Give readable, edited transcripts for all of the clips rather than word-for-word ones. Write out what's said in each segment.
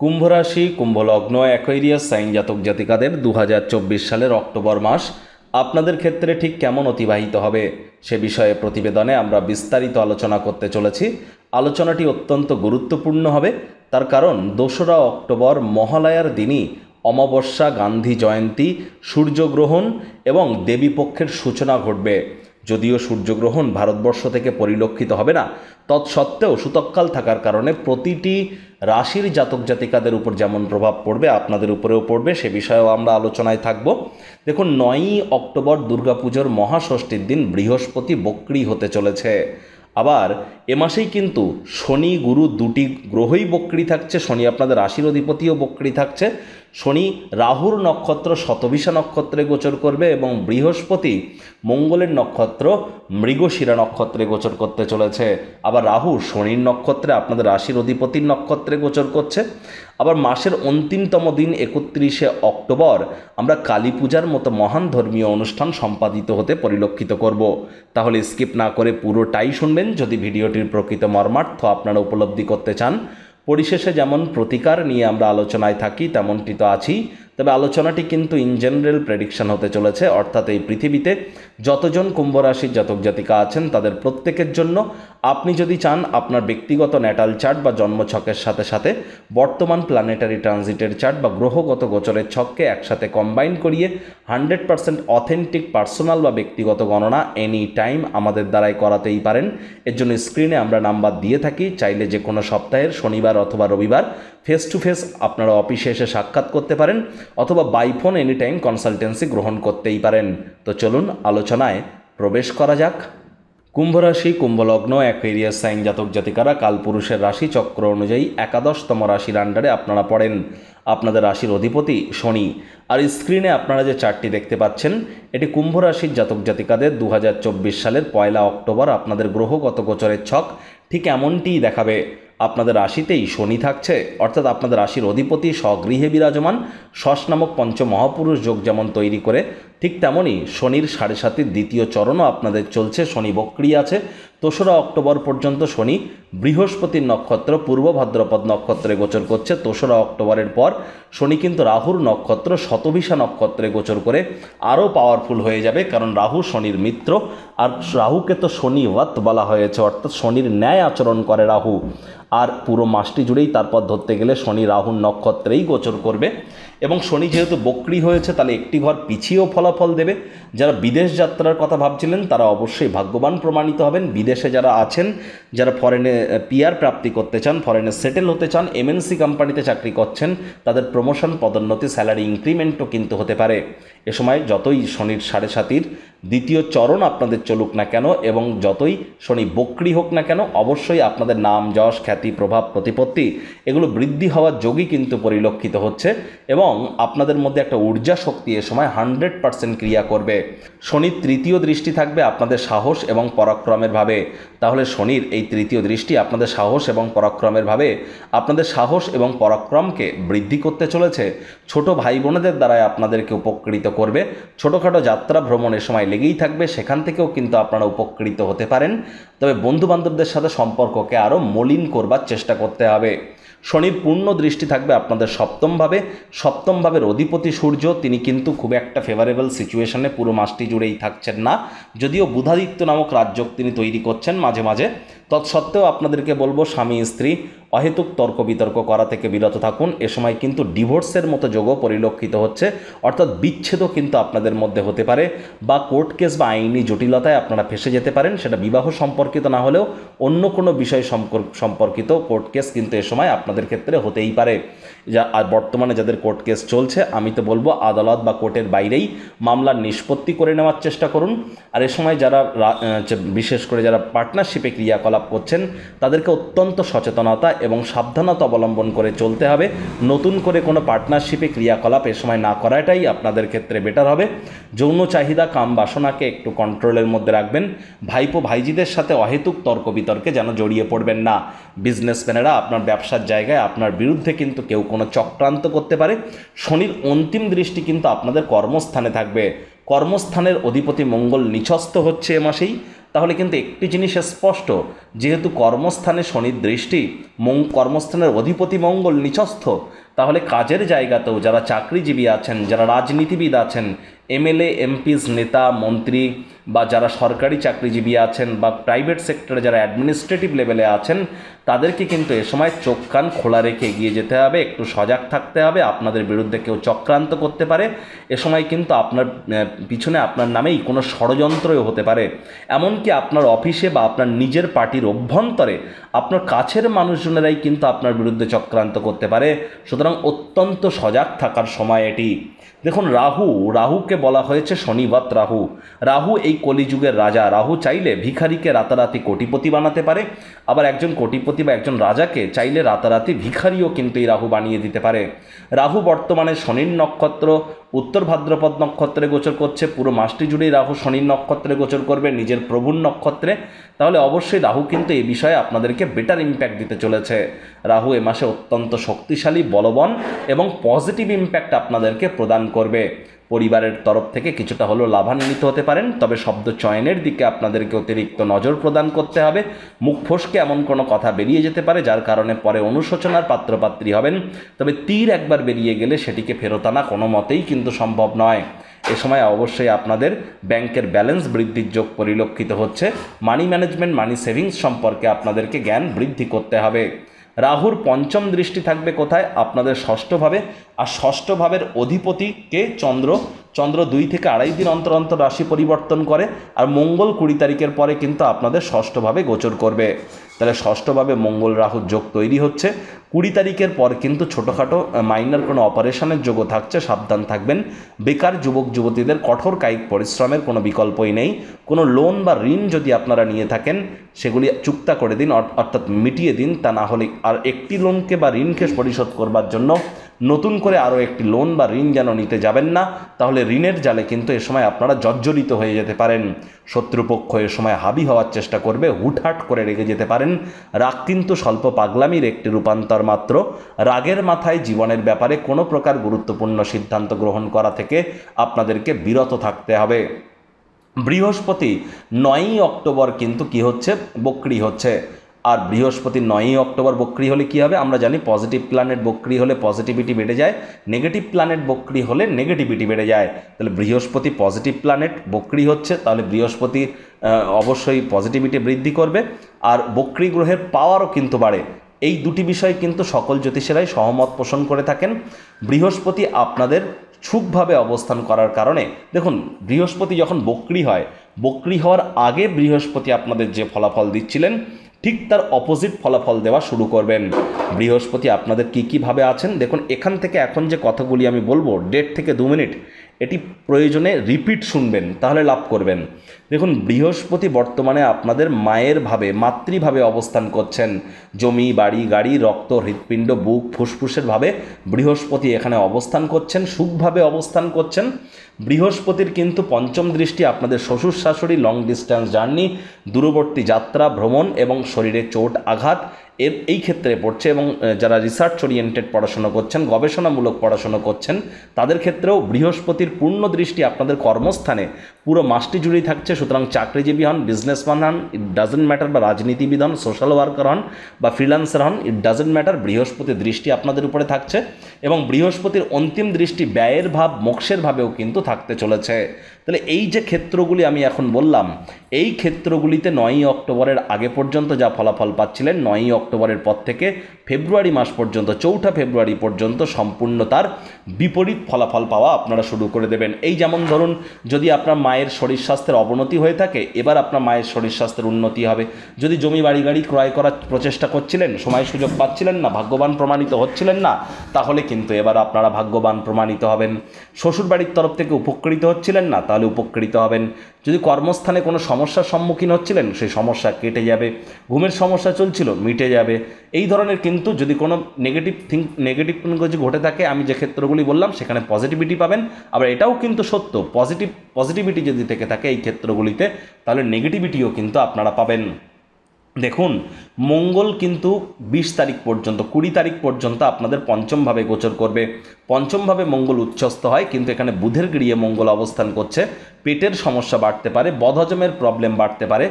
কুম্ভ রাশি, কুম্ভ লগ্ন, Aquarius sign জাতক জাতিকাদের 2024 সালের অক্টোবর মাস আপনাদের ক্ষেত্রে ঠিক কেমন অতিবাহিত হবে সে বিষয়ে প্রতিবেদনে আমরা বিস্তারিত আলোচনা করতে চলেছি। আলোচনাটি অত্যন্ত গুরুত্বপূর্ণ হবে, তার কারণ 2রা অক্টোবর মহালয়ার দিনই অমাবস্যা, গান্ধী জয়ন্তী, সূর্যগ্রহণ এবং দেবীপক্ষের সূচনা ঘটবে। যদিও সূর্যগ্রহণ ভারতবর্ষ থেকে পরিলক্ষিত হবে না, তৎসত্ত্বেও সূতককাল থাকার কারণে প্রতিটি রাশির জাতক জাতিকাদের উপর যেমন প্রভাব পড়বে আপনাদের উপরেও পড়বে, সে বিষয়েও আমরা আলোচনায় থাকব। দেখুন, 9ই অক্টোবর দুর্গাপুজোর মহাষষ্ঠীর দিন বৃহস্পতি বক্রী হতে চলেছে। আবার এ মাসেই কিন্তু শনি গুরু দুটি গ্রহই বক্রী থাকছে। শনি আপনাদের রাশির অধিপতিও বক্রী থাকছে। শনি রাহুর নক্ষত্র শতভিষা নক্ষত্রে গোচর করবে এবং বৃহস্পতি মঙ্গলের নক্ষত্র মৃগশিরা নক্ষত্রে গোচর করতে চলেছে। আবার রাহু শনির নক্ষত্রে আপনাদের রাশির অধিপতির নক্ষত্রে গোচর করছে। আবার মাসের অন্তিমতম দিন 31শে অক্টোবর আমরা কালী পূজার মতো মহান ধর্মীয় অনুষ্ঠান সম্পাদিত হতে পরিলক্ষিত করব। তাহলে স্কিপ না করে পুরোটাই শুনবেন যদি ভিডিওটির প্রকৃত মর্মার্থ আপনারা উপলব্ধি করতে চান। পরিশেষে যেমন প্রতিকার নিয়ে আমরা আলোচনায় থাকি তেমনটি তো আছেই, তবে আলোচনাটি কিন্তু ইন জেনারেল প্রেডিকশন হতে চলেছে, অর্থাৎ এই পৃথিবীতে যতজন কুম্ভ রাশির জাতক জাতিকা আছেন তাদের প্রত্যেকের জন্য আপনি যদি চান আপনার ব্যক্তিগত ন্যাটাল চার্ট বা জন্মছকের সাথে সাথে বর্তমান প্ল্যানেটারি ট্রানজিটের চার্ট বা গ্রহগত গোচরের ছককে একসাথে কম্বাইন করিয়ে 100% অথেন্টিক পার্সোনাল বা ব্যক্তিগত গণনা এনি টাইম আমাদের দ্বারাই করাতেই পারেন। এর জন্য স্ক্রিনে আমরা নাম্বার দিয়ে থাকি, চাইলে যে কোনো সপ্তাহের শনিবার অথবা রবিবার ফেস টু ফেস আপনারা অফিসে এসে সাক্ষাৎ করতে পারেন অথবা by phone any time consultancy গ্রহণ করতেই পারেন। তো চলুন আলোচনায় প্রবেশ করা যাক। কুম্ভ রাশি, কুম্ভ লগ্ন, অ্যাকোয়ারিয়াস সাইন জাতক জাতিকারা কালপুরুষের রাশি চক্র অনুযায়ী একাদশতম রাশির আন্ডারে আপনারা পড়েন। আপনাদের রাশির অধিপতি শনি। আর স্ক্রিনে আপনারা যে চার্টটি দেখতে পাচ্ছেন এটি কুম্ভ রাশির জাতক জাতিকাদের 2024 সালের 1 অক্টোবর আপনাদের গ্রহগত গোচরের ছক ঠিক এমনটিই দেখাবে। আপনাদের রাশিতেই শনি থাকছে, অর্থাৎ আপনাদের রাশির অধিপতি স্বগৃহে বিরাজমান। শশ নামক পঞ্চমহাপুরুষ যোগ যেমন তৈরি করে, ঠিক তেমনই শনির 7.5 দ্বিতীয় চরণও আপনাদের চলছে। শনি বক্রী আছে। 2রা অক্টোবর পর্যন্ত শনি বৃহস্পতির নক্ষত্র পূর্ব ভাদ্রপদ নক্ষত্রে গোচর করছে। 2রা অক্টোবরের পর শনি কিন্তু রাহুর নক্ষত্র শতভিষা নক্ষত্রে গোচর করে আরও পাওয়ারফুল হয়ে যাবে, কারণ রাহু শনির মিত্র। আর রাহুকে তো শনিবৎ বলা হয়েছে, অর্থাৎ শনির ন্যায় আচরণ করে রাহু। আর পুরো মাসটি জুড়েই তারপর ধরতে গেলে শনি রাহুর নক্ষত্রেই গোচর করবে। এবং শনি যেহেতু বক্রী হয়েছে তাহলে একটি ঘর পিছিয়েও ফলাফল দেবে। যারা বিদেশ যাত্রার কথা ভাবছিলেন তারা অবশ্যই ভাগ্যবান প্রমাণিত হবেন। বিদেশে যারা আছেন, যারা ফরেনে পিআর প্রাপ্তি করতে চান, ফরেনে সেটেল হতে চান, এমএনসি কোম্পানিতে চাকরি করছেন, তাদের প্রমোশন, পদোন্নতি, স্যালারি ইনক্রিমেন্টও কিন্তু হতে পারে। এ সময় যতই শনির 7.5 দ্বিতীয় চরণ আপনাদের চলুক না কেন এবং যতই শনি বক্রী হোক না কেন, অবশ্যই আপনাদের নাম, যশ, খ্যাতি, প্রভাব, প্রতিপত্তি এগুলো বৃদ্ধি হওয়ার যোগই কিন্তু পরিলক্ষিত হচ্ছে এবং আপনাদের মধ্যে একটা ঊর্জা শক্তি এ সময় 100% ক্রিয়া করবে। শনির 3য় দৃষ্টি থাকবে আপনাদের সাহস এবং পরাক্রমের ভাবে। তাহলে শনির এই 3য় দৃষ্টি আপনাদের সাহস এবং পরাক্রমের ভাবে আপনাদের সাহস এবং পরাক্রমকে বৃদ্ধি করতে চলেছে। ছোট ভাই বোনেদের দ্বারাই আপনাদেরকে উপকৃত করবে। ছোটোখাটো যাত্রা ভ্রমণ এ সময় লেগেই থাকবে, সেখান থেকেও কিন্তু আপনারা উপকৃত হতে পারেন। তবে বন্ধুবান্ধবদের সাথে সম্পর্ককে আরও মলিন করবার চেষ্টা করতে হবে। শনির পূর্ণ দৃষ্টি থাকবে আপনাদের সপ্তম ভাবে। সপ্তম ভাবের অধিপতি সূর্য, তিনি কিন্তু খুব একটা ফেভারেবল সিচুয়েশনে পুরো মাসটি জুড়েই থাকছেন না, যদিও বুধাদিত্য নামক রাজযোগ তিনি তৈরি করছেন মাঝে মাঝে। তৎসত্ত্বেও আপনাদেরকে বলবো স্বামী স্ত্রী অহেতুক তর্ক বিতর্ক করা থেকে বিরত থাকুন। এ সময় কিন্তু ডিভোর্সের মতো যোগও পরিলক্ষিত হচ্ছে, অর্থাৎ বিচ্ছেদও কিন্তু আপনাদের মধ্যে হতে পারে বা কোর্ট কেস বা আইনি জটিলতায় আপনারা ফেসে যেতে পারেন। সেটা বিবাহ সম্পর্কিত না হলেও অন্য কোনো বিষয় সম্পর্কিত কোর্ট কেস কিন্তু এ সময় আপনাদের ক্ষেত্রে হতেই পারে। আর বর্তমানে যাদের কোর্ট কেস চলছে, আমি তো বলবো আদালত বা কোর্টের বাইরেই মামলার নিষ্পত্তি করে নেওয়ার চেষ্টা করুন। আর এ সময় যারা বিশেষ করে যারা পার্টনারশিপে ক্রিয়াকলাপ করছেন তাদেরকে অত্যন্ত সচেতনতা এবং সাবধানতা অবলম্বন করে চলতে হবে। নতুন করে কোনো পার্টনারশিপে ক্রিয়াকলাপ এ সময় না করাটাই আপনাদের ক্ষেত্রে বেটার হবে। যৌন চাহিদা, কাম বাসনাকে একটু কন্ট্রোলের মধ্যে রাখবেন। ভাইপো ভাইজিদের সাথে অহেতুক তর্ক বিতর্কে যেন জড়িয়ে পড়বেন না। বিজনেসম্যানেরা আপনার ব্যবসার জায়গায় আপনার বিরুদ্ধে কিন্তু কেউ কোনো চক্রান্ত করতে পারে। শনির অন্তিম দৃষ্টি কিন্তু আপনাদের কর্মস্থানে থাকবে। কর্মস্থানের অধিপতি মঙ্গল নিচস্থ হচ্ছে এ মাসেই, তাহলে কিন্তু একটি জিনিস স্পষ্ট, যেহেতু কর্মস্থানে শনির দৃষ্টি, কর্মস্থানের অধিপতি মঙ্গল নিচস্থ, তাহলে কাজের জায়গাতেও যারা চাকরিজীবী আছেন, যারা রাজনীতিবিদ আছেন, এমএলএ এমপিস নেতা মন্ত্রী, বা যারা সরকারি চাকরিজীবী আছেন বা প্রাইভেট সেক্টরে যারা অ্যাডমিনিস্ট্রেটিভ লেভেলে আছেন, তাদেরকে কিন্তু এ সময় চোখ কান খোলা রেখে এগিয়ে যেতে হবে, একটু সজাগ থাকতে হবে। আপনাদের বিরুদ্ধে কেউ চক্রান্ত করতে পারে, এ সময় কিন্তু আপনার পিছনে আপনার নামেই কোনো ষড়যন্ত্রও হতে পারে। এমনকি আপনার অফিসে বা আপনার নিজের পার্টির অভ্যন্তরে আপনার কাছের মানুষজনেরাই কিন্তু আপনার বিরুদ্ধে চক্রান্ত করতে পারে। সুতরাং অত্যন্ত সজাগ থাকার সময় এটি। দেখুন, রাহুকে বলা হয়েছে শনিবৎ রাহু। রাহু এই কলিযুগের রাজা। রাহু চাইলে ভিখারিকে রাতারাতি কোটিপতি বানাতে পারে, আবার একজন কোটিপতি বা একজন রাজাকে চাইলে রাতারাতি ভিখারিও কিন্তু এই রাহু বানিয়ে দিতে পারে। রাহু বর্তমানে শনির নক্ষত্র উত্তর ভাদ্রপদ নক্ষত্রে গোচর করছে। পুরো মাসটি জুড়েই রাহু শনির নক্ষত্রে গোচর করবে, নিজের প্রভুর নক্ষত্রে। তাহলে অবশ্যই রাহু কিন্তু এই বিষয়ে আপনাদেরকে বেটার ইম্প্যাক্ট দিতে চলেছে। রাহু এ মাসে অত্যন্ত শক্তিশালী, বলবান এবং পজিটিভ ইম্প্যাক্ট আপনাদেরকে প্রদান করবে। পরিবারের তরফ থেকে কিছুটা হলেও লাভান্বিত হতে পারেন, তবে শব্দ চয়নের দিকে আপনাদেরকে অতিরিক্ত নজর প্রদান করতে হবে। মুখ ফসকে এমন কোনো কথা বেরিয়ে যেতে পারে যার কারণে পরে অনুশোচনার পাত্রপাত্রী হবেন। তবে তীর একবার বেরিয়ে গেলে সেটিকে ফেরত আনা কোনো মতেই কিন্তু সম্ভব নয়। এ সময় অবশ্যই আপনাদের ব্যাংকের ব্যালেন্স বৃদ্ধির যোগ পরিলক্ষিত হচ্ছে। মানি ম্যানেজমেন্ট, মানি সেভিংস সম্পর্কে আপনাদেরকে জ্ঞান বৃদ্ধি করতে হবে। রাহুর পঞ্চম দৃষ্টি থাকবে কোথায়? আপনাদের ষষ্ঠভাবে। আর ষষ্ঠভাবের অধিপতিকে চন্দ্র। 2 থেকে 2.5 দিন অন্তর অন্তর রাশি পরিবর্তন করে। আর মঙ্গল 20 তারিখের পরে কিন্তু আপনাদের ষষ্ঠভাবে গোচর করবে। তাহলে ষষ্ঠভাবে মঙ্গল রাহুর যোগ তৈরি হচ্ছে। 20 তারিখের পর কিন্তু ছোটোখাটো মাইনার কোনো অপারেশনের যোগও থাকছে, সাবধান থাকবেন। বেকার যুবক যুবতীদের কঠোর কায়িক পরিশ্রমের কোনো বিকল্পই নেই। কোনো লোন বা ঋণ যদি আপনারা নিয়ে থাকেন সেগুলি চুক্তা করে দিন, অর্থাৎ মিটিয়ে দিন। তা না হলে আর একটি লোনকে বা ঋণকে পরিশোধ করবার জন্য নতুন করে আরও একটি লোন বা ঋণ যেন নিতে যাবেন না, তাহলে ঋণের জালে কিন্তু এ সময় আপনারা জর্জরিত হয়ে যেতে পারেন। শত্রুপক্ষ এ সময় হাবি হওয়ার চেষ্টা করবে, হুটহাট করে রেগে যেতে পারেন। রাগ কিন্তু স্বল্প পাগলামির একটি রূপান্তর মাত্র। রাগের মাথায় জীবনের ব্যাপারে কোনো প্রকার গুরুত্বপূর্ণ সিদ্ধান্ত গ্রহণ করা থেকে আপনাদেরকে বিরত থাকতে হবে। বৃহস্পতি 9ই অক্টোবর কিন্তু কি হচ্ছে? বক্রী হচ্ছে। আর বৃহস্পতি 9ই অক্টোবর বক্রী হলে কী হবে? আমরা জানি পজিটিভ প্ল্যানেট বক্রী হলে পজিটিভিটি বেড়ে যায়, নেগেটিভ প্ল্যানেট বক্রী হলে নেগেটিভিটি বেড়ে যায়। তাহলে বৃহস্পতি পজিটিভ প্ল্যানেট বক্রী হচ্ছে, তাহলে বৃহস্পতি অবশ্যই পজিটিভিটি বৃদ্ধি করবে। আর বক্রী গ্রহের পাওয়ারও কিন্তু বাড়ে। এই দুটি বিষয় কিন্তু সকল জ্যোতিষেরাই সহমত পোষণ করে থাকেন। বৃহস্পতি আপনাদের সুখভাবে অবস্থান করার কারণে, দেখুন বৃহস্পতি যখন বক্রী হয়, বক্রী হওয়ার আগে বৃহস্পতি আপনাদের যে ফলাফল দিচ্ছিলেন ঠিক তার অপোজিট ফলাফল দেওয়া শুরু করবেন। বৃহস্পতি আপনাদের কীভাবে আছেন দেখুন। এখান থেকে এখন যে কথাগুলি আমি বলবো 1.5 থেকে 2 মিনিট এটি প্রয়োজনে রিপিট শুনবেন, তাহলে লাভ করবেন। দেখুন, বৃহস্পতি বর্তমানে আপনাদের মায়ের ভাবে, মাতৃভাবে অবস্থান করছেন। জমি, বাড়ি, গাড়ি, রক্ত, হৃৎপিণ্ড, বুক, ফুসফুসের ভাবে বৃহস্পতি এখানে অবস্থান করছেন, সুখভাবে অবস্থান করছেন। বৃহস্পতির কিন্তু পঞ্চম দৃষ্টি আপনাদের শ্বশুর শাশুড়ি, লং ডিস্ট্যান্স জার্নি, দূরবর্তী যাত্রা, ভ্রমণ এবং শরীরে চোট আঘাত এই ক্ষেত্রে পড়ছে। এবং যারা রিসার্চ ওরিয়েন্টেড পড়াশোনা করছেন, গবেষণামূলক পড়াশোনা করছেন, তাদের ক্ষেত্রেও বৃহস্পতির পূর্ণ দৃষ্টি আপনাদের কর্মস্থানে পুরো মাসটি জুড়েই থাকছে। সুতরাং চাকরিজীবী হন, বিজনেসম্যান হন, ইট ডাজেন্ট ম্যাটার, বা রাজনীতিবিদ হন, সোশ্যাল ওয়ার্কার হন বা ফ্রিল্যান্সার হন, ইট ডাজেন্ট ম্যাটার, বৃহস্পতির দৃষ্টি আপনাদের উপরে থাকছে। এবং বৃহস্পতির অন্তিম দৃষ্টি ব্যয়ের ভাব, মোক্ষের ভাবেও কিন্তু থাকতে চলেছে। তাহলে এই যে ক্ষেত্রগুলি আমি এখন বললাম, এই ক্ষেত্রগুলিতে 9ই অক্টোবরের আগে পর্যন্ত যা ফলাফল পাচ্ছিলেন, 9ই অক্টোবরের পর থেকে ফেব্রুয়ারি মাস পর্যন্ত, 4 ফেব্রুয়ারি পর্যন্ত সম্পূর্ণ তার বিপরীত ফলাফল পাওয়া আপনারা শুরু করে দেবেন। এই যেমন ধরুন, যদি আপনার মায়ের শরীর স্বাস্থ্যের অবনতি হয়ে থাকে, এবার আপনার মায়ের শরীর স্বাস্থ্যের উন্নতি হবে। যদি জমি, বাড়ি, গাড়ি ক্রয় করার প্রচেষ্টা করছিলেন, সময় সুযোগ পাচ্ছিলেন না, ভাগ্যবান প্রমাণিত হচ্ছিলেন না, তাহলে কিন্তু এবার আপনারা ভাগ্যবান প্রমাণিত হবেন। শ্বশুর বাড়ির তরফ থেকে উপকৃত হচ্ছিলেন না, তাহলে উপকৃত হবেন। যদি কর্মস্থানে কোনো সমস্যার সম্মুখীন হচ্ছিলেন, সেই সমস্যা কেটে যাবে। ঘুমের সমস্যা চলছিল, মিটে যাবে। এই ধরনের কিন্তু যদি কোনো নেগেটিভ কোনো কিছু ঘটে থাকে, আমি যে ক্ষেত্রগুলি বললাম সেখানে পজিটিভিটি পাবেন। আবার এটাও কিন্তু সত্য, পজিটিভিটি যদি থেকে থাকে এই ক্ষেত্রগুলিতে, তাহলে নেগেটিভিটিও কিন্তু আপনারা পাবেন। দেখুন, মঙ্গল কিন্তু 20 তারিখ পর্যন্ত 20 তারিখ পর্যন্ত আপনাদের পঞ্চমভাবে গোচর করবে। পঞ্চমভাবে মঙ্গল উচ্চস্থ হয়, কিন্তু এখানে বুধের গৃহে মঙ্গল অবস্থান করছে। পেটের সমস্যা বাড়তে পারে, বদহজমের প্রবলেম বাড়তে পারে।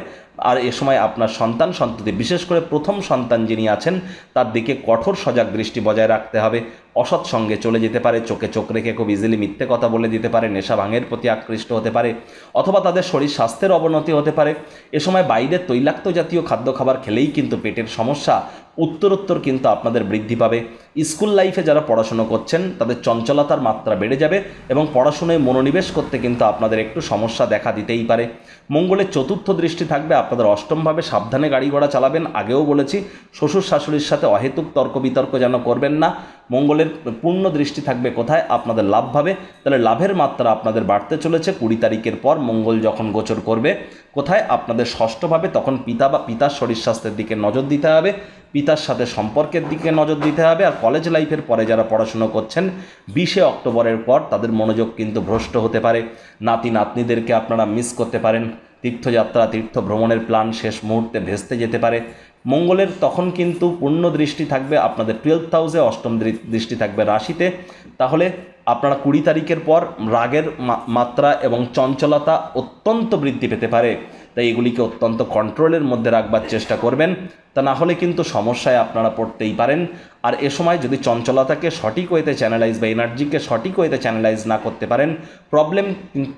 আর এ সময় আপনার সন্তান সন্ততি, বিশেষ করে প্রথম সন্তান যিনি আছেন তার দিকে কঠোর সজাগ দৃষ্টি বজায় রাখতে হবে। অসৎ সঙ্গে চলে যেতে পারে, চোখে চোখ রেখে খুব ইজিলি মিথ্যে কথা বলে দিতে পারে, নেশা ভাঙের প্রতি আকৃষ্ট হতে পারে, অথবা তাদের শরীর স্বাস্থ্যের অবনতি হতে পারে। এ সময় বাইরের তৈলাক্ত জাতীয় খাদ্য খাবার খেলেই কিন্তু পেটের সমস্যা উত্তরোত্তর কিন্তু আপনাদের বৃদ্ধি পাবে। স্কুল লাইফে যারা পড়াশুনো করছেন তাদের চঞ্চলতার মাত্রা বেড়ে যাবে এবং পড়াশোনায় মনোনিবেশ করতে কিন্তু আপনাদের একটু সমস্যা দেখা দিতেই পারে। মঙ্গলের চতুর্থ দৃষ্টি থাকবে আপনাদের অষ্টমভাবে, সাবধানে গাড়ি ঘোড়া চালাবেন। আগেও বলেছি, শ্বশুর শাশুড়ির সাথে অহেতুক তর্ক বিতর্ক যেন করবেন না। মঙ্গলের পূর্ণ দৃষ্টি থাকবে কোথায়? আপনাদের লাভভাবে। তাহলে লাভের মাত্রা আপনাদের বাড়তে চলেছে 20 তারিখের পর মঙ্গল যখন গোচর করবে। কোথায়? আপনাদের ষষ্ঠভাবে। তখন পিতা বা পিতার শরীর স্বাস্থ্যের দিকে নজর দিতে হবে, পিতার সাথে সম্পর্কের দিকে নজর দিতে হবে। আর কলেজ লাইফের পরে যারা পড়াশুনো করছেন 20 অক্টোবরের পর তাদের মনোযোগ কিন্তু ভ্রষ্ট হতে পারে। নাতি নাতনিদেরকে আপনারা মিস করতে পারেন। তীর্থযাত্রা, তীর্থ ভ্রমণের প্ল্যান শেষ মুহূর্তে ভেস্তে যেতে পারে। মঙ্গলের তখন কিন্তু পূর্ণ দৃষ্টি থাকবে আপনাদের 12th হাউসে, অষ্টম দৃষ্টি থাকবে রাশিতে। তাহলে আপনারা 20 তারিখের পর রাগের মাত্রা এবং চঞ্চলতা অত্যন্ত বৃদ্ধি পেতে পারে। তাই এগুলিকে অত্যন্ত কন্ট্রোলের মধ্যে রাখবার চেষ্টা করবেন, তা না হলে কিন্তু সমস্যায় আপনারা পড়তেই পারেন। আর এ সময় যদি চঞ্চলতাকে সঠিক ওয়েতে চ্যানেলাইজ বা এনার্জিকে সঠিক ওয়েতে চ্যানেলাইজ না করতে পারেন,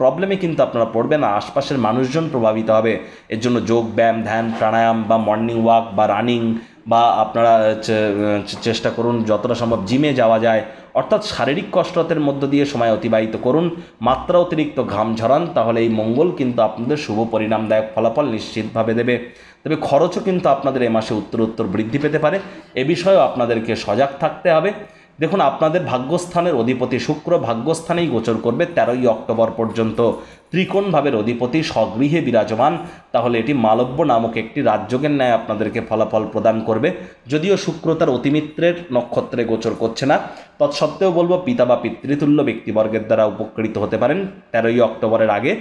প্রবলেমে কিন্তু আপনারা পড়বেন, আর আশপাশের মানুষজন প্রভাবিত হবে। এর জন্য যোগ ব্যায়াম, ধ্যান, প্রাণায়াম বা মর্নিং ওয়াক বা রানিং বা আপনারা চেষ্টা করুন যতটা সম্ভব জিমে যাওয়া যায়, অর্থাৎ শারীরিক কসরতের মধ্য দিয়ে সময় অতিবাহিত করুন। মাত্রা অতিরিক্ত ঘাম ঝরান, তাহলে এই মঙ্গল কিন্তু আপনাদের শুভ পরিণামদায়ক ফলাফল নিশ্চিতভাবে দেবে। তবে খরচও কিন্তু আপনাদের এ মাসে উত্তরোত্তর বৃদ্ধি পেতে পারে, এ বিষয়েও আপনাদেরকে সজাগ থাকতে হবে। দেখুন, আপনাদের ভাগ্যস্থানের অধিপতি শুক্র ভাগ্যস্থানেই গোচর করবে 13ই অক্টোবর পর্যন্ত। ত্রিকোণ ভাবের অধিপতি স্বগৃহে বিরাজমান, তাহলে এটি মালব্য নামক একটি রাজযোগের ন্যায় আপনাদেরকে ফলাফল প্রদান করবে। যদিও শুক্র তার অতিমিত্রের নক্ষত্রে গোচর করছে না, তৎসত্ত্বেও বলবো পিতা বা পিতৃতুল্য ব্যক্তিবর্গের দ্বারা উপকৃত হতে পারেন 13ই অক্টোবরের আগে।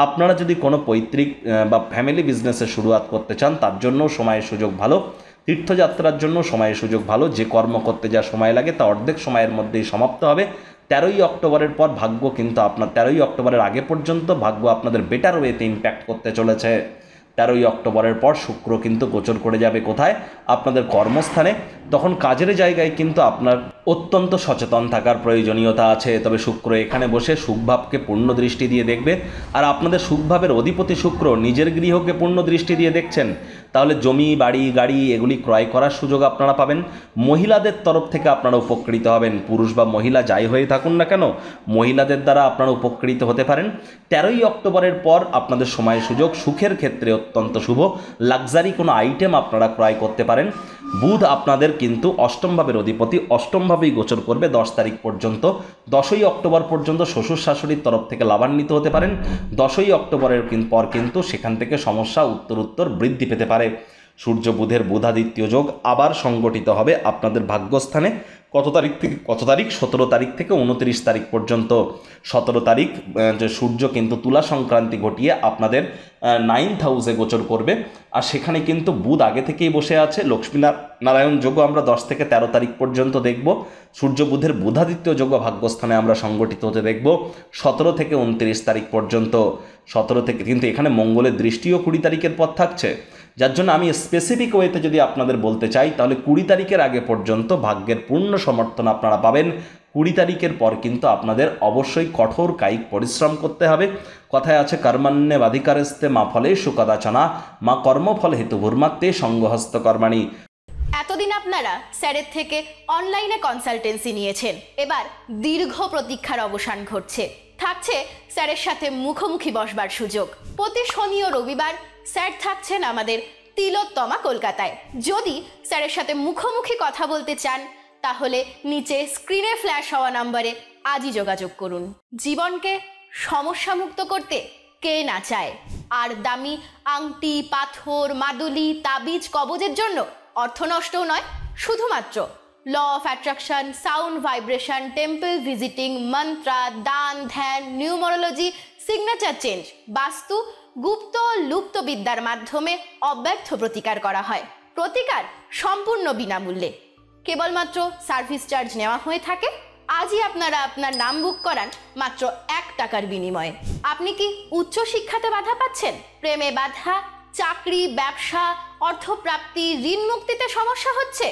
আপনারা যদি কোনো পৈতৃক বা ফ্যামিলি বিজনেসে শুরুয়াত করতে চান, তার জন্য সময়ের সুযোগ ভালো। তীর্থযাত্রার জন্য সময়ের সুযোগ ভালো। যে কর্ম করতে যা সময় লাগে তা অর্ধেক সময়ের মধ্যেই সমাপ্ত হবে। 13ই অক্টোবরের পর ভাগ্য কিন্তু আপনার 13ই অক্টোবরের আগে পর্যন্ত ভাগ্য আপনাদের বেটার ওয়েতে ইম্প্যাক্ট করতে চলেছে। 13ই অক্টোবরের পর শুক্র কিন্তু গোচর করে যাবে কোথায়? আপনাদের কর্মস্থানে। তখন কাজের জায়গায় কিন্তু আপনার অত্যন্ত সচেতন থাকার প্রয়োজনীয়তা আছে। তবে শুক্র এখানে বসে সুখভাবকে পূর্ণ দৃষ্টি দিয়ে দেখবে, আর আপনাদের সুখভাবের অধিপতি শুক্র নিজের গৃহকে পূর্ণ দৃষ্টি দিয়ে দেখছেন। তাহলে জমি, বাড়ি, গাড়ি এগুলি ক্রয় করার সুযোগ আপনারা পাবেন। মহিলাদের তরফ থেকে আপনারা উপকৃত হবেন। পুরুষ বা মহিলা যাই হয়ে থাকুন না কেন, মহিলাদের দ্বারা আপনারা উপকৃত হতে পারেন। 13ই অক্টোবরের পর আপনাদের সময় সুযোগ সুখের ক্ষেত্রে অত্যন্ত শুভ। লাক্সারি কোনো আইটেম আপনারা ক্রয় করতে পারেন। বুধ আপনাদের কিন্তু অষ্টম ভাবের অধিপতি, অষ্টমভাবেই গোচর করবে 10 তারিখ পর্যন্ত। 10ই অক্টোবর পর্যন্ত শ্বশুর শাশুড়ির তরফ থেকে লাভান্বিত হতে পারেন। 10ই অক্টোবরের পর কিন্তু সেখান থেকে সমস্যা উত্তরোত্তর বৃদ্ধি পেতে পারে। সূর্য বুধের বুধাদিত্য যোগ আবার সংগঠিত হবে আপনাদের ভাগ্যস্থানে। কত তারিখ থেকে কত তারিখ? 17 তারিখ থেকে 29 তারিখ পর্যন্ত। 17 তারিখ যে সূর্য কিন্তু তুলা সংক্রান্তি ঘটিয়ে আপনাদের 9th হাউসে গোচর করবে, আর সেখানে কিন্তু বুধ আগে থেকেই বসে আছে। লক্ষ্মীনারায়ণ যোগও আমরা 10 থেকে 13 তারিখ পর্যন্ত দেখব। সূর্য বুধের বুধাদিত্য যোগ ভাগ্যস্থানে আমরা সংগঠিত হতে দেখব 17 থেকে 29 তারিখ পর্যন্ত। 17 থেকে কিন্তু এখানে মঙ্গলের দৃষ্টিও 20 তারিখের পর থাকছে, যার জন্য আমি স্পেসিফিক ওয়েতে যদি আপনাদের বলতে চাই, তাহলে 20 তারিখের আগে পর্যন্ত ভাগ্যের পূর্ণ সমর্থন আপনারা পাবেন। 20 তারিখের পর কিন্তু আপনাদের অবশ্যই কঠোর কায়িক পরিশ্রম করতে হবে। কথায় আছে, কর্মণ্যেবাধিকারস্তে মা ফলেষু কদাচনা মা কর্মফল হেতু ভূর্মাত্তে সঙ্গহস্ত কর্মাণি। এতদিন আপনারা স্যারের থেকে অনলাইনে কনসালটেন্সি নিয়েছেন, এবার দীর্ঘ প্রতীক্ষার অবসান ঘটছে। থাকছে স্যারের সাথে মুখোমুখি বসবার সুযোগ। প্রতি শনি ও রবিবার স্যার থাকছেন আমাদের তিলোত্তমা কলকাতায়। যদি স্যারের সাথে মুখোমুখি কথা বলতে চান, তাহলে নিচে স্ক্রিনে ফ্ল্যাশ হওয়া নম্বরে আজই যোগাযোগ করুন। জীবনকে সমস্যামুক্ত করতে কে না চায়? আর দামি আংটি, পাথর, মাদুলি, তাবিজ, কবজের জন্য অর্থ নষ্টও নয়, শুধুমাত্র law of attraction, sound vibration, temple visiting, মন্ত্রা, দান, ধ্যান, নিউমারোলজি, সিগনেচার চেঞ্জ, বাস্তু, গুপ্ত লুপ্ত বিদ্যার মাধ্যমে অব্যর্থ প্রতিকার করা হয়। প্রতিকার সম্পূর্ণ বিনামূল্যে, কেবলমাত্র সার্ভিস চার্জ নেওয়া হয়ে থাকে। আজই আপনারা আপনার নাম বুক করান মাত্র 1 টাকার বিনিময়ে। আপনি কি উচ্চ শিক্ষাতে বাধা পাচ্ছেন, প্রেমে বাধা, চাকরি, ব্যবসা, অর্থপ্রাপ্তি, ঋণ মুক্তিতে সমস্যা হচ্ছে,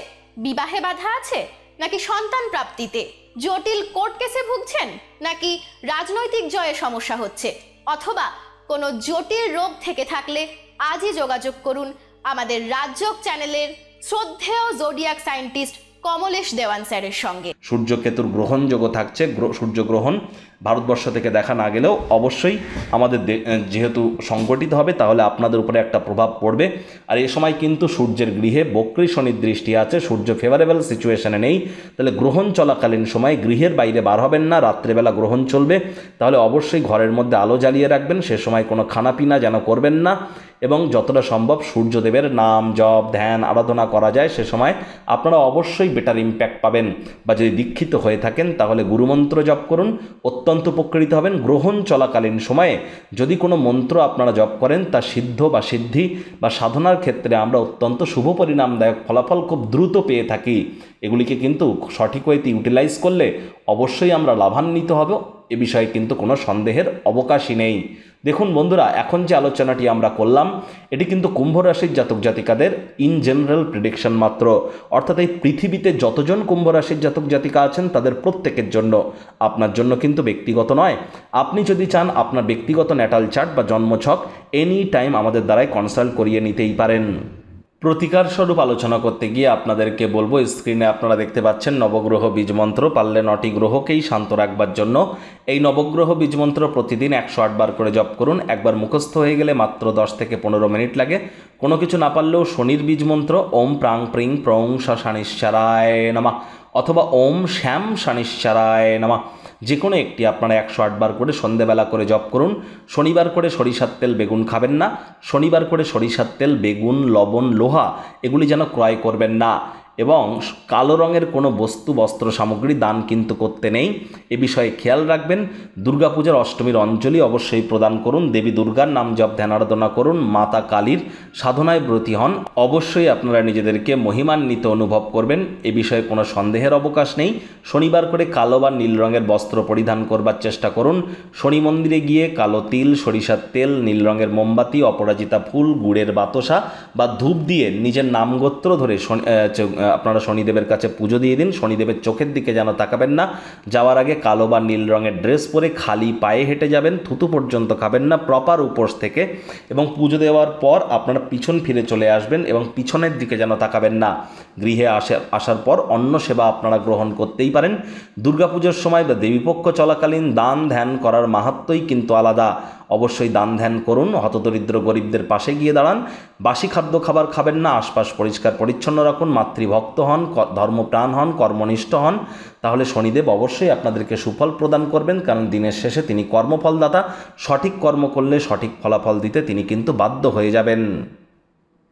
বিবাহে বাধা আছে, নাকি সন্তান প্রাপ্তিতে, জটিল কোর্ট কেসে ভুগছেন, নাকি রাজনৈতিক জয়ে সমস্যা হচ্ছে, অথবা কোনো জটিল রোগ থেকে থাকলে আজই যোগাযোগ করুন আমাদের রাজযোগ চ্যানেলের শ্রদ্ধেয় জোডিয়াক সায়েন্টিস্ট কমলেশ দেওয়ান স্যারের সঙ্গে। সূর্যকেতুর গ্রহণযোগ থাকছে। সূর্যগ্রহণ ভারতবর্ষ থেকে দেখা না গেলেও অবশ্যই আমাদের যেহেতু সংগঠিত হবে, তাহলে আপনাদের উপরে একটা প্রভাব পড়বে। আর এই সময় কিন্তু সূর্যের গৃহে বক্রী শনির দৃষ্টি আছে, সূর্য ফেভারেবল সিচুয়েশনে নেই। তাহলে গ্রহণ চলাকালীন সময় গৃহের বাইরে বার হবেন না, রাত্রেবেলা গ্রহণ চলবে, তাহলে অবশ্যই ঘরের মধ্যে আলো জ্বালিয়ে রাখবেন। সে সময় কোনো খানাপিনা যেন করবেন না, এবং যতটা সম্ভব সূর্যদেবের নাম জপ ধ্যান আরাধনা করা যায় সে সময় আপনারা অবশ্যই বেটার ইম্প্যাক্ট পাবেন। বা যদি দীক্ষিত হয়ে থাকেন তাহলে গুরুমন্ত্র জপ করুন, অত্যন্ত উপকৃত হবেন। গ্রহণ চলাকালীন সময়ে যদি কোনো মন্ত্র আপনারা জপ করেন তা সিদ্ধ বা সিদ্ধি বা সাধনার ক্ষেত্রে আমরা অত্যন্ত শুভ পরিণামদায়ক ফলাফল খুব দ্রুত পেয়ে থাকি। এগুলিকে কিন্তু সঠিক ওয়েতে ইউটিলাইজ করলে অবশ্যই আমরা লাভান্বিত হব, এ বিষয়ে কিন্তু কোনো সন্দেহের অবকাশই নেই। দেখুন বন্ধুরা, এখন যে আলোচনাটি আমরা করলাম এটি কিন্তু কুম্ভ রাশির জাতক জাতিকাদের ইন জেনারেল প্রেডিকশন মাত্র, অর্থাৎ এই পৃথিবীতে যতজন কুম্ভ রাশির জাতক জাতিকা আছেন তাদের প্রত্যেকের জন্য, আপনার জন্য কিন্তু ব্যক্তিগত নয়। আপনি যদি চান আপনার ব্যক্তিগত ন্যাটাল চার্ট বা জন্মছক এনি টাইম আমাদের দ্বারাই কনসাল্ট করিয়ে নিতেই পারেন। প্রতিকার স্বরূপ আলোচনা করতে গিয়ে আপনাদেরকে বলবো, স্ক্রিনে আপনারা দেখতে পাচ্ছেন নবগ্রহ বীজমন্ত্র, পারলে 9টি গ্রহকেই শান্ত রাখবার জন্য এই নবগ্রহ বীজমন্ত্র প্রতিদিন 108 বার করে জপ করুন। একবার মুখস্থ হয়ে গেলে মাত্র 10 থেকে 15 মিনিট লাগে। কোনো কিছু না পারলেও শনির বীজমন্ত্র ওম প্রাং প্রিং প্রং শানিশ্চারায় নমঃ অথবা ওম শ্যাম শানিশ্চারায় নমঃ, যে কোনো একটি আপনারা 108 বার করে সন্ধেবেলা করে জপ করুন। শনিবার করে সরিষার তেল বেগুন খাবেন না, শনিবার করে সরিষার তেল বেগুন লবণ লোহা এগুলি যেন ক্রয় করবেন না, এবং কালো রঙের কোনো বস্তু বস্ত্র সামগ্রী দান কিন্তু করতে নেই, এ বিষয়ে খেয়াল রাখবেন। দুর্গাপূজার অষ্টমীর অঞ্জলি অবশ্যই প্রদান করুন, দেবী দুর্গার নাম জপ ধ্যান আরাধনা করুন, মাতা কালীর সাধনায় ব্রতী হন, অবশ্যই আপনারা নিজেদেরকে মহিমান্বিত অনুভব করবেন, এ বিষয়ে কোনো সন্দেহের অবকাশ নেই। শনিবার করে কালো বা নীল রঙের বস্ত্র পরিধান করবার চেষ্টা করুন। শনি মন্দিরে গিয়ে কালো তিল, সরিষার তেল, নীল রঙের মোমবাতি, অপরাজিতা ফুল, গুড়ের বাতাসা বা ধূপ দিয়ে নিজের নামগোত্র ধরে আপনারা শনিদেবের কাছে পুজো দিয়ে দিন। শনিদেবের চোখের দিকে যেন তাকাবেন না। যাওয়ার আগে কালো বা নীল রঙের ড্রেস পরে খালি পায়ে হেঁটে যাবেন, থুতু পর্যন্ত খাবেন না প্রপার উপোস থেকে, এবং পুজো দেওয়ার পর আপনারা পিছন ফিরে চলে আসবেন এবং পিছনের দিকে যেন তাকাবেন না। গৃহে আসার পর অন্ন সেবা আপনারা গ্রহণ করতেই পারেন। দুর্গাপুজোর সময় বা দেবীপক্ষ চলাকালীন দান ধ্যান করার মাহাত্ম্যই কিন্তু আলাদা, অবশ্যই দান ধ্যান করুন, হতদরিদ্র গরিবদের পাশে গিয়ে দাঁড়ান। বাসি খাদ্য খাবার খাবেন না, আশপাশ পরিষ্কার পরিচ্ছন্ন রাখুন, মাতৃভক্ত হন, ধর্মপ্রাণ হন, কর্মনিষ্ঠ হন, তাহলে শনিদেব অবশ্যই আপনাদেরকে সুফল প্রদান করবেন, কারণ দিনের শেষে তিনি কর্মফলদাতা। সঠিক কর্ম করলে সঠিক ফলাফল দিতে তিনি কিন্তু বাধ্য হয়ে যাবেন।